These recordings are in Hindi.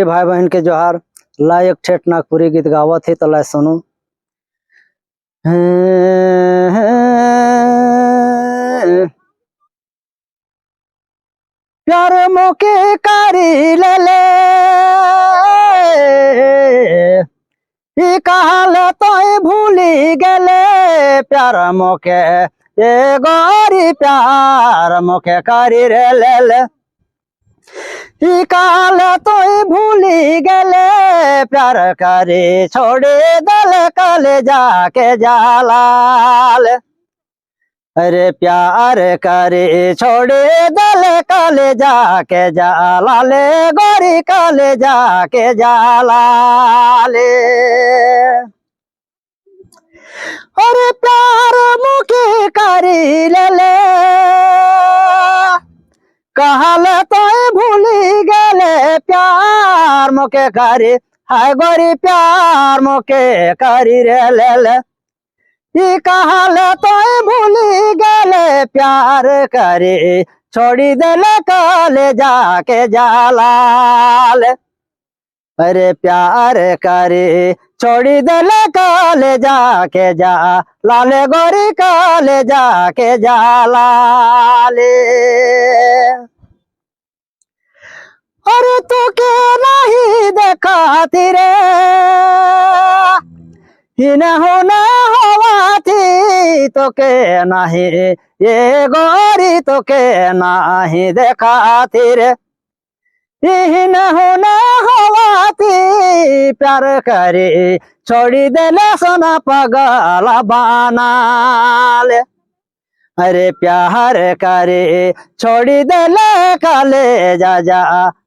झारखंडी भाई बहन के जोहार। ला एक ठेठ नागपुरी गीत गावत है तो ला सुनो। प्यार मोके कारी ले ले कहल तो भूली गले प्यार मोके ये गोरी प्यार मोके कारी रे ले ले काल तो भूली गले प्यार करे छोड़े दल कल जाके जालाल। अरे प्यार करे छोड़े दल कल जाके जालाल गोरी कल जाके जालाले। अरे प्यार मुखे करी ले ले कहल तो भूली गले प्यार मोके करी हाय गोरी प्यार मोके करी रे ले ले कहल तो भूली गले प्यार करे छोड़ी देले कल जाके जालाल। अरे प्यार करे छोड़ी देले कल जाके जा लाले गोरी कल जाके जालाले। अरे तो के नहीं देखा रे हिना होना हवा थी तो के नहीं ये गोरी तो के नहीं देखा रे हिना होना हवा थी प्यार करे छोड़ी देले सोना पगला बनाल। अरे प्यार करे छोड़ी देले कले जा जा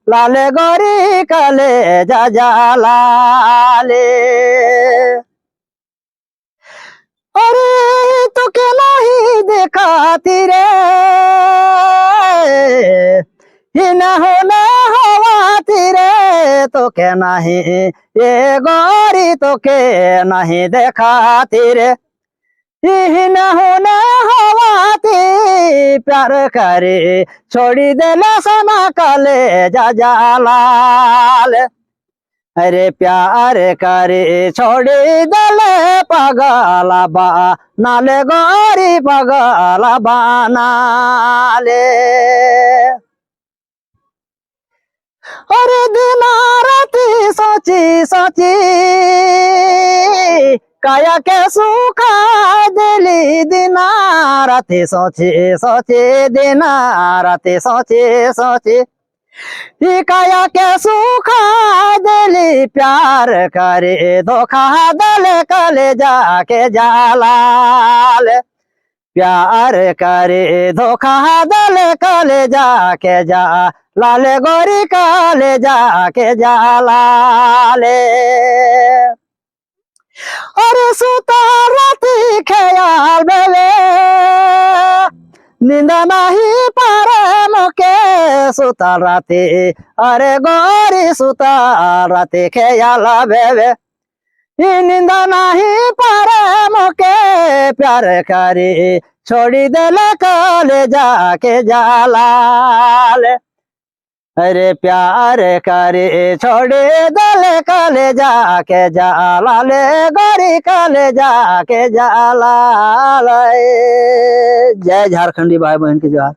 लाले गोरी कले जा जा लाले। अरे तो के नहीं देखाती रे हिना होना हवा रे तो के नहीं ये गोरी तो के नहीं देखाती रे हिना होना हवा प्यार करे छोड़ी देला सोना कले जा जालाल। अरे प्यार करे छोड़ी देले पगला बा नाले गोरी पगला बनाले। अरे दिना राती सोची सोची काया के सुखा दिली दिना राती सोची सोची दिना राती सोची सोची काया के सुखा दिली प्यार करे धोखा दल कल जाके जालाल। प्यार करे धोखा दल कल जाके जा लाल गोरी कल जाके जालाले। अरे सुता राती ख्याल बेले नींद नहीं पारे मोके सुता राती अरे गोरी सुता राती ख्याल बेले नींद नहीं पारे मोके प्यार करे छोड़ी देले कल जाके जालाल। अरे प्यार करे छोड़े दल कल जाके जालाले गोरी कल जाके जालाले। जय झारखंडी भाई बहन की जोहार।